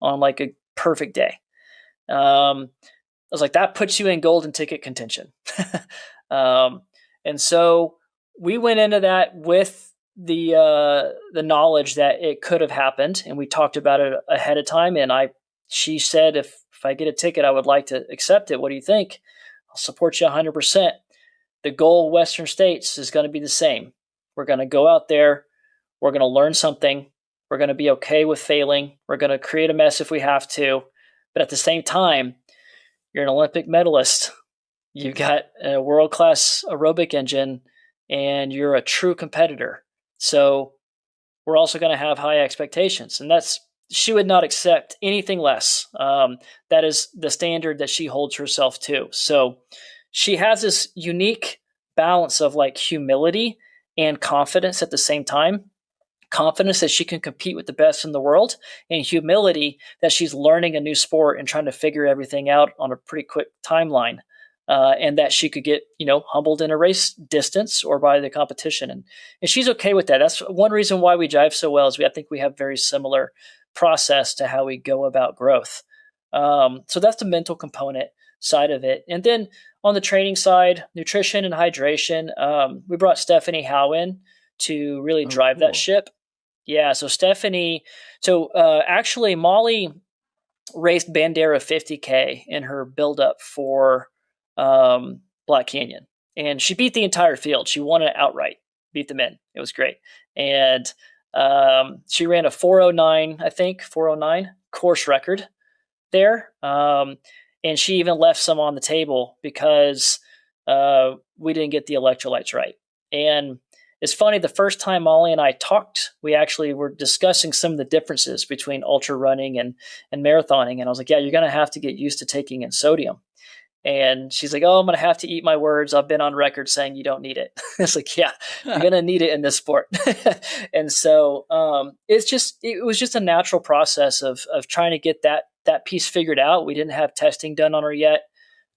on like a perfect day. I was like, that puts you in golden ticket contention. And so we went into that with the knowledge that it could have happened, and we talked about it ahead of time. And she said, if I get a ticket, I would like to accept it. What do you think? I'll support you 100%. The goal Western States is going to be the same. We're going to go out there. We're going to learn something. We're going to be okay with failing. We're going to create a mess if we have to. But at the same time, you're an Olympic medalist. You've got a world-class aerobic engine, and you're a true competitor. So we're also going to have high expectations. And she would not accept anything less. That is the standard that she holds herself to. So she has this unique balance of like humility and confidence at the same time. Confidence that she can compete with the best in the world, and humility that she's learning a new sport and trying to figure everything out on a pretty quick timeline. And that she could get, humbled in a race distance or by the competition. And she's okay with that. That's one reason why we jive so well, is I think we have very similar process to how we go about growth. So that's the mental component side of it. And then on the training side, nutrition and hydration, we brought Stephanie Howe in to really drive that ship. Yeah. So Stephanie, actually Molly raced Bandera 50K in her build up for Black Canyon, and she beat the entire field. She won it outright, beat the men. It was great, and she ran a 409, I think 409 course record there, and she even left some on the table because we didn't get the electrolytes right. And it's funny, the first time Molly and I talked, we actually were discussing some of the differences between ultra running and marathoning. And I was like, yeah, you're going to have to get used to taking in sodium. And she's like, oh, I'm going to have to eat my words. I've been on record saying you don't need it. It's like, yeah, you're going to need it in this sport. And so it was just a natural process of trying to get that piece figured out. We didn't have testing done on her yet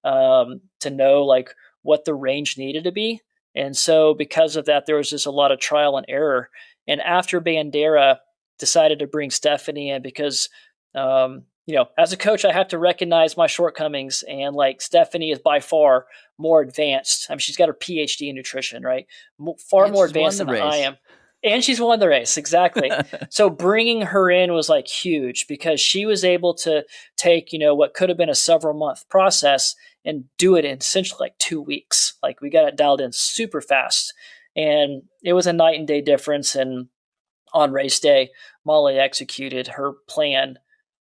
to know like what the range needed to be. And so because of that, there was just a lot of trial and error. And after Bandera, decided to bring Stephanie in because, as a coach, I have to recognize my shortcomings. And like Stephanie is by far more advanced. I mean, she's got her PhD in nutrition, right? Far more advanced than I am. And she's won the race. Exactly. So bringing her in was like huge because she was able to take, what could have been a several month process and do it in essentially like 2 weeks. Like we got it dialed in super fast. And it was a night and day difference. And on race day, Molly executed her plan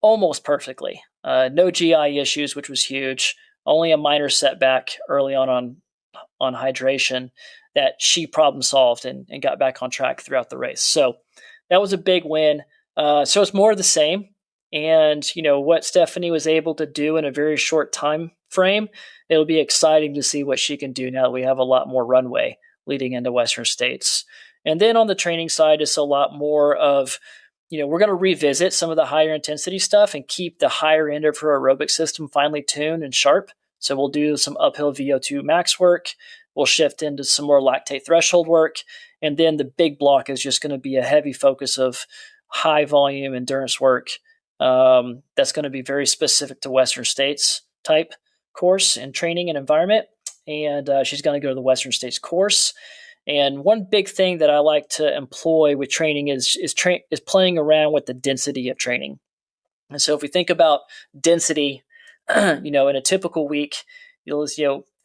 almost perfectly. No GI issues, which was huge. Only a minor setback early on hydration that she problem solved and got back on track throughout the race. So that was a big win. So it's more of the same. And, what Stephanie was able to do in a very short time frame, it'll be exciting to see what she can do now that we have a lot more runway leading into Western States. And then on the training side, it's a lot more of, we're going to revisit some of the higher intensity stuff and keep the higher end of her aerobic system finely tuned and sharp. So we'll do some uphill VO2 max work. We'll shift into some more lactate threshold work. And then the big block is just going to be a heavy focus of high volume endurance work. That's going to be very specific to Western States type course and training and environment. And she's going to go to the Western States course. And one big thing that I like to employ with training is playing around with the density of training. And so if we think about density, in a typical week,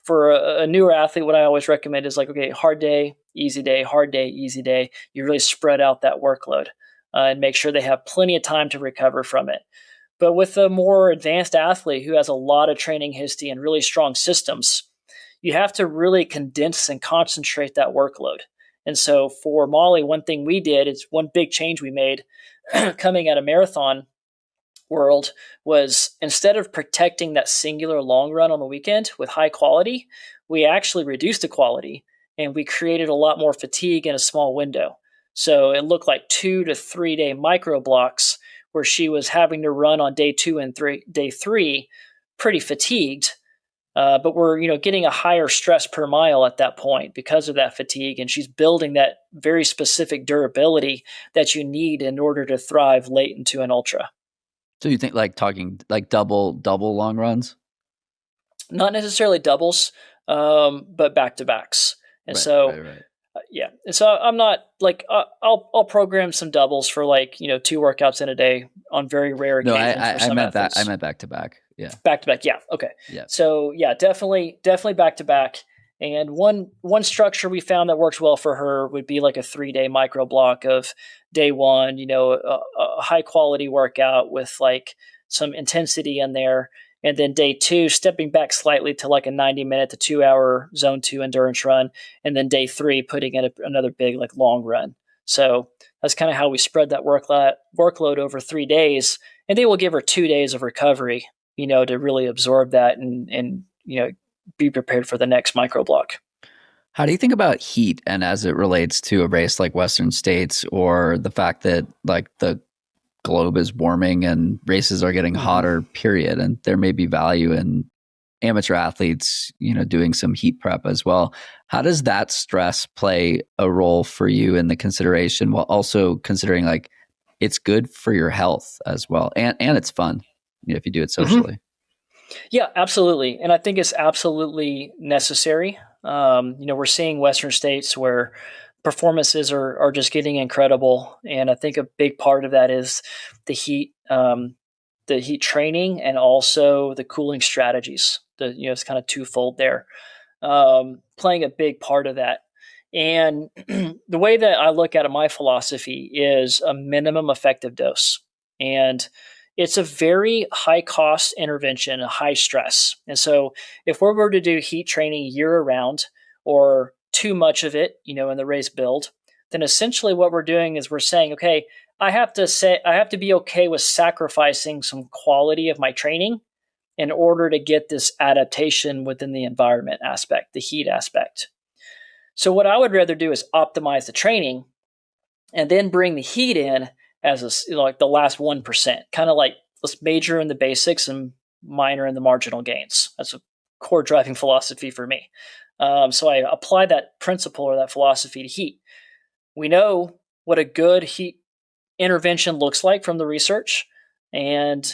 for a newer athlete, what I always recommend is like, okay, hard day, easy day, hard day, easy day. You really spread out that workload and make sure they have plenty of time to recover from it. But with a more advanced athlete who has a lot of training history and really strong systems, you have to really condense and concentrate that workload. And so for Molly, one thing we did is one big change we made coming out of marathon world was instead of protecting that singular long run on the weekend with high quality, we actually reduced the quality and we created a lot more fatigue in a small window. So it looked like 2 to 3 day micro blocks where she was having to run on day 2 and day 3 pretty fatigued. But we're, getting a higher stress per mile at that point because of that fatigue. And she's building that very specific durability that you need in order to thrive late into an ultra. So you think talking double long runs? Not necessarily doubles, but back-to-backs. And right. Yeah. And so I'm not I'll program some doubles for 2 workouts in a day on very rare occasions. No, I meant that. I meant back-to-back. Yeah. Back-to-back. Yeah. Okay. Yeah. So yeah, definitely back-to-back. And one structure we found that works well for her would be like a 3-day micro block of day 1, a high quality workout with like some intensity in there. And then day 2, stepping back slightly to like a 90-minute to 2-hour zone 2 endurance run. And then day 3, putting in another big long run. So that's kind of how we spread that workload over 3 days. And then we'll give her 2 days of recovery, to really absorb that and be prepared for the next micro block. How do you think about heat and as it relates to a race like Western States or the fact that the globe is warming and races are getting hotter, period, and there may be value in amateur athletes, doing some heat prep as well. How does that stress play a role for you in the consideration while also considering it's good for your health as well and it's fun, if you do it socially? Yeah, absolutely. And I think it's absolutely necessary. We're seeing Western States where performances are just getting incredible. And I think a big part of that is the heat training and also the cooling strategies. It's kind of twofold there, playing a big part of that. And the way that I look at it, my philosophy is a minimum effective dose. And it's a very high cost intervention, a high stress. And so if we were to do heat training year round or too much of it, in the race build, then essentially what we're doing is we're saying, okay, I have to be okay with sacrificing some quality of my training in order to get this adaptation within the environment aspect, the heat aspect. So what I would rather do is optimize the training and then bring the heat in as like the last 1%, kind of like let's major in the basics and minor in the marginal gains. That's a core driving philosophy for me. So I apply that principle or that philosophy to heat. We know what a good heat intervention looks like from the research. And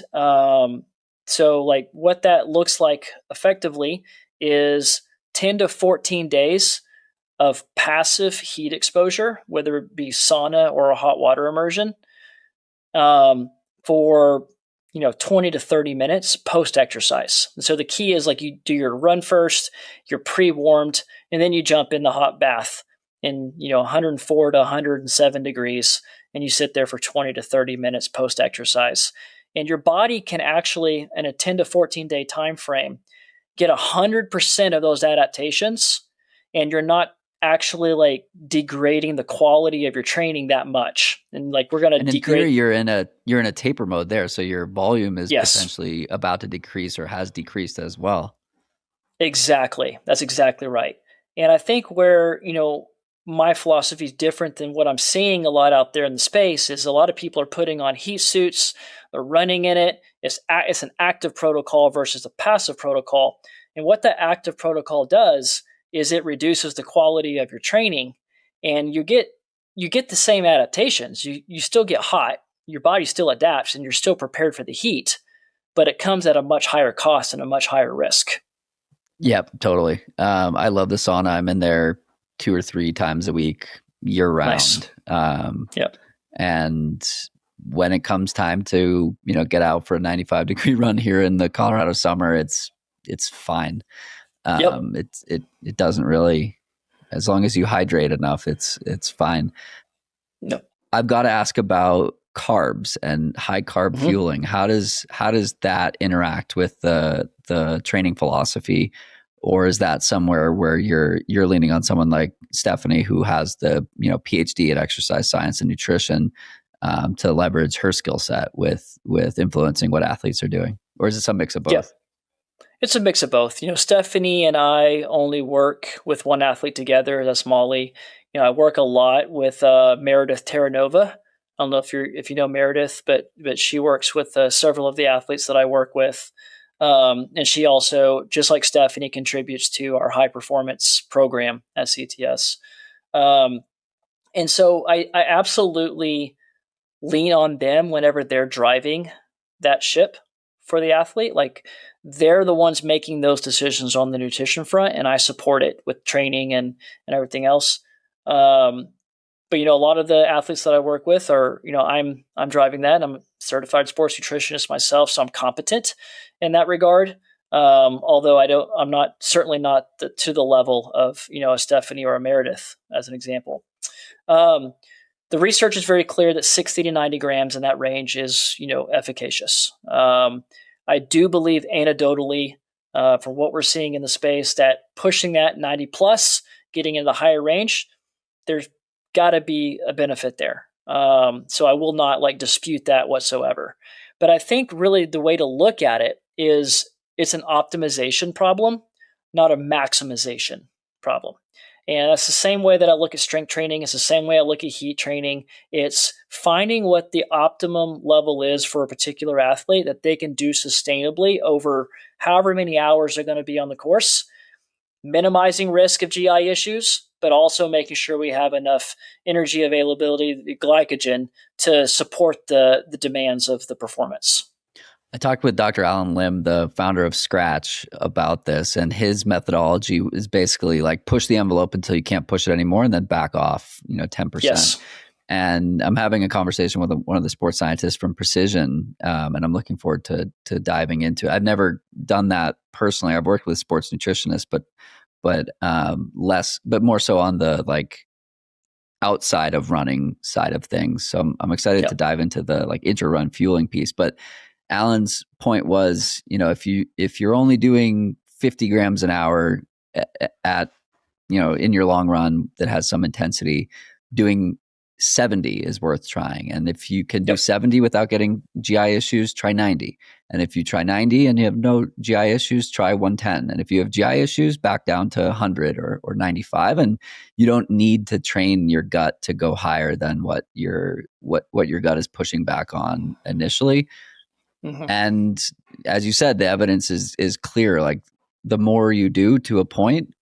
so like what that looks like effectively is 10 to 14 days of passive heat exposure, whether it be sauna or a hot water immersion, for 20 to 30 minutes post-exercise. And so the key is like you do your run first, you're pre-warmed, and then you jump in the hot bath in 104 to 107 degrees, and you sit there for 20 to 30 minutes post-exercise. And your body can actually, in a 10 to 14 day time frame, get 100% of those adaptations, and you're not actually like degrading the quality of your training that much. And like we're going to degrade. Theory, you're in a taper mode there, so your volume is Yes. potentially about to decrease or has decreased as well. Exactly. That's exactly right. And I think where, my philosophy is different than what I'm seeing a lot out there in the space is a lot of people are putting on heat suits, they're running in it. It's an active protocol versus a passive protocol. And what the active protocol does is it reduces the quality of your training, and you get the same adaptations. You still get hot, your body still adapts, and you're still prepared for the heat, but it comes at a much higher cost and a much higher risk. Yep, totally. I love the sauna. I'm in there 2 or 3 times a week, year round. Nice. Yep. And when it comes time to get out for a 95-degree run here in the Colorado summer, it's fine. Yep. It doesn't really, as long as you hydrate enough, it's fine. No. I've got to ask about carbs and high carb fueling. How does that interact with the training philosophy? Or is that somewhere where you're leaning on someone like Stephanie, who has the PhD in exercise science and nutrition, to leverage her skill set with influencing what athletes are doing? Or is it some mix of both? Yeah. It's a mix of both. Stephanie and I only work with one athlete together. That's Molly. I work a lot with Meredith Terranova. I don't know if you know Meredith, but she works with several of the athletes that I work with. And she also, just like Stephanie, contributes to our high performance program at CTS. And so I absolutely lean on them whenever they're driving that ship for the athlete. Like they're the ones making those decisions on the nutrition front, and I support it with training and everything else. But a lot of the athletes that I work with are, I'm driving that. I'm a certified sports nutritionist myself, so I'm competent in that regard. Although I'm certainly not to the level of a Stephanie or a Meredith, as an example. The research is very clear that 60 to 90 grams in that range is, efficacious. I do believe anecdotally, from what we're seeing in the space, that pushing that 90 plus, getting into the higher range, there's got to be a benefit there. So I will not dispute that whatsoever. But I think really the way to look at it is it's an optimization problem, not a maximization problem. And that's the same way that I look at strength training. It's the same way I look at heat training. It's finding what the optimum level is for a particular athlete that they can do sustainably over however many hours they're going to be on the course, minimizing risk of GI issues, but also making sure we have enough energy availability, glycogen, to support the demands of the performance. I talked with Dr. Alan Lim, the founder of Scratch, about this, and his methodology is basically like push the envelope until you can't push it anymore, and then back off, 10%. Yes. And I'm having a conversation with one of the sports scientists from Precision, and I'm looking forward to diving into it. I've never done that personally. I've worked with sports nutritionists, but less, but more so on the like outside of running side of things. So I'm excited to Yep. dive into the like intra-run fueling piece. But Alan's point was, if you're only doing 50 grams an hour at in your long run that has some intensity, doing 70 is worth trying. And if you can do Yep. 70 without getting GI issues, try 90. And if you try 90 and you have no GI issues, try 110. And if you have GI issues, back down to 100 or 95. And you don't need to train your gut to go higher than what your gut is pushing back on initially. Mm-hmm. And as you said, the evidence is clear. Like the more you do to a point,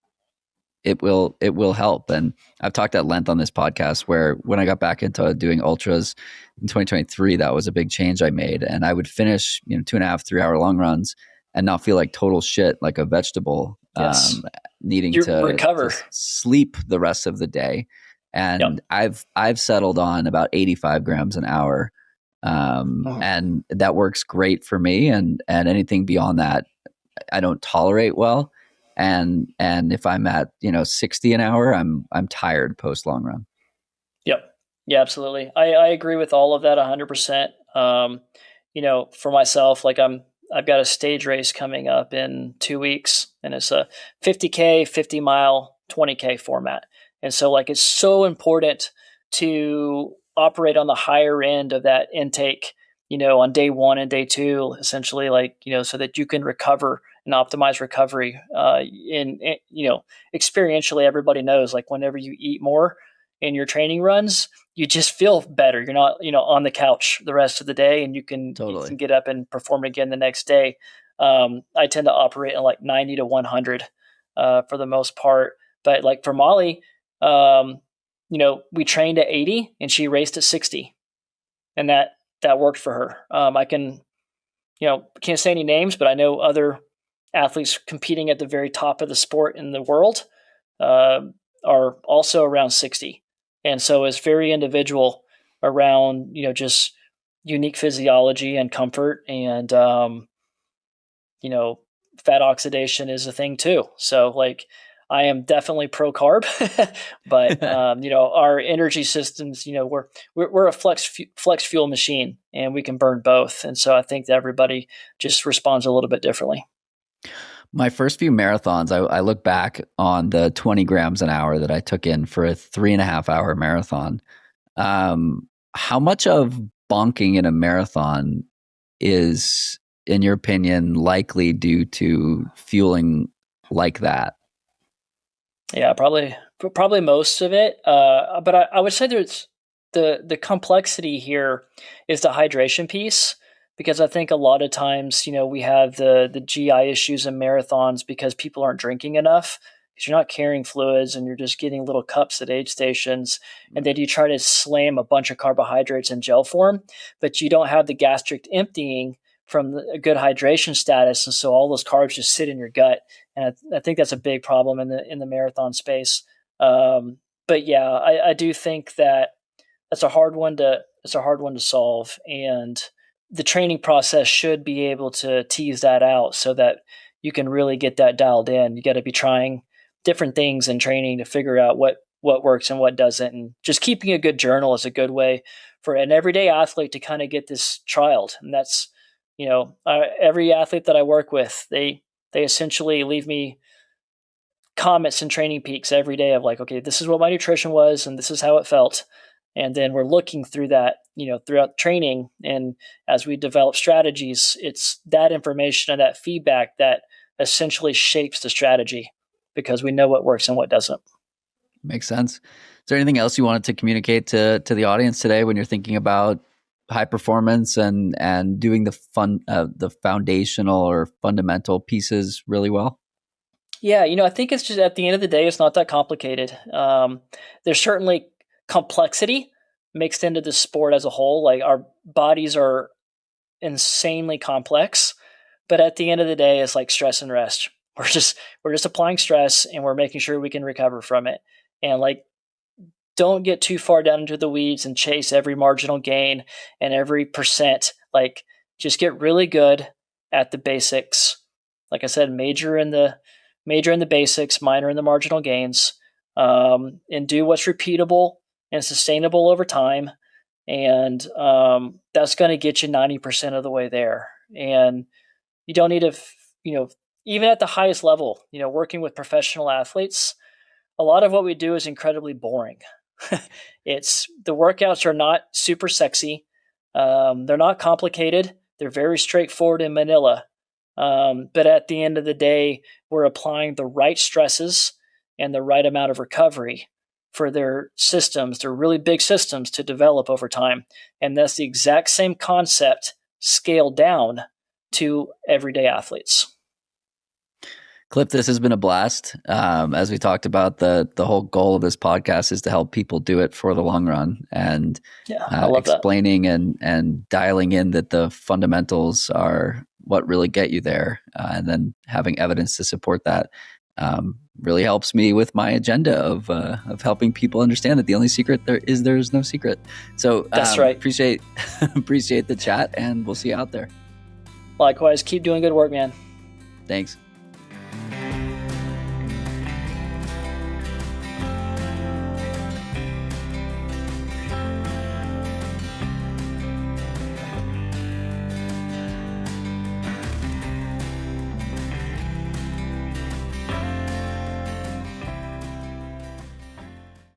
it will help. And I've talked at length on this podcast where when I got back into doing ultras in 2023, that was a big change I made. And I would finish 2.5, 3 hour long runs and not feel like total shit, like a vegetable, Yes. needing You to recover. sleep the rest of the day. And I've settled on about 85 grams an hour. And that works great for me. And anything beyond that, I don't tolerate well. And if I'm at 60 an hour, I'm tired post long run. Yep. Yeah, absolutely. I agree with all of that 100%. For myself, like I've got a stage race coming up in 2 weeks, and it's a 50K, 50 mile, 20K format. And so like it's so important to operate on the higher end of that intake, on day 1 and day 2, essentially, like, so that you can recover and optimize recovery. Experientially, everybody knows, like, whenever you eat more in your training runs, you just feel better. You're not, on the couch the rest of the day, and you can get up and perform again the next day. I tend to operate in like 90 to 100 for the most part. But like for Molly, we trained at 80 and she raced at 60, and that worked for her. I can't say any names, but I know other athletes competing at the very top of the sport in the world are also around 60. And so it's very individual around, just unique physiology and comfort. And, fat oxidation is a thing too. So like, I am definitely pro carb, but our energy systems, we're a flex fuel machine, and we can burn both. And so I think that everybody just responds a little bit differently. My first few marathons, I look back on the 20 grams an hour that I took in for a 3.5 hour marathon. How much of bonking in a marathon is, in your opinion, likely due to fueling like that? Yeah, probably most of it. But I would say there's the complexity here is the hydration piece, because I think a lot of times, we have the GI issues in marathons because people aren't drinking enough, because you're not carrying fluids and you're just getting little cups at aid stations. And then you try to slam a bunch of carbohydrates in gel form, but you don't have the gastric emptying from a good hydration status. And so all those carbs just sit in your gut. And I think that's a big problem in the marathon space. But yeah, I do think that that's a hard one to solve. And the training process should be able to tease that out so that you can really get that dialed in. You got to be trying different things in training to figure out what works and what doesn't. And just keeping a good journal is a good way for an everyday athlete to kind of get this trialed. And that's, every athlete that I work with, they essentially leave me comments and training peaks every day of like, okay, this is what my nutrition was and this is how it felt. And then we're looking through that, throughout training. And as we develop strategies, it's that information and that feedback that essentially shapes the strategy, because we know what works and what doesn't. Makes sense. Is there anything else you wanted to communicate to the audience today when you're thinking about high performance and doing the foundational or fundamental pieces really well? Yeah, I think it's just, at the end of the day, it's not that complicated. There's certainly complexity mixed into the sport as a whole. Like, our bodies are insanely complex, but at the end of the day, it's like stress and rest. We're just applying stress and we're making sure we can recover from it. And like, don't get too far down into the weeds and chase every marginal gain and every percent. Like, just get really good at the basics. Like I said, major in the basics, minor in the marginal gains, and do what's repeatable and sustainable over time. And that's going to get you 90% of the way there. And you don't need to, even at the highest level, working with professional athletes, a lot of what we do is incredibly boring. The workouts are not super sexy. They're not complicated. They're very straightforward in Manila. But at the end of the day, we're applying the right stresses and the right amount of recovery for their systems. They're really big systems to develop over time. And that's the exact same concept scaled down to everyday athletes. Cliff, this has been a blast. As we talked about, the whole goal of this podcast is to help people do it for the long run, and explaining that. and dialing in that the fundamentals are what really get you there, and then having evidence to support that really helps me with my agenda of helping people understand that the only secret there's no secret. So that's right. Appreciate the chat, and we'll see you out there. Likewise, keep doing good work, man. Thanks.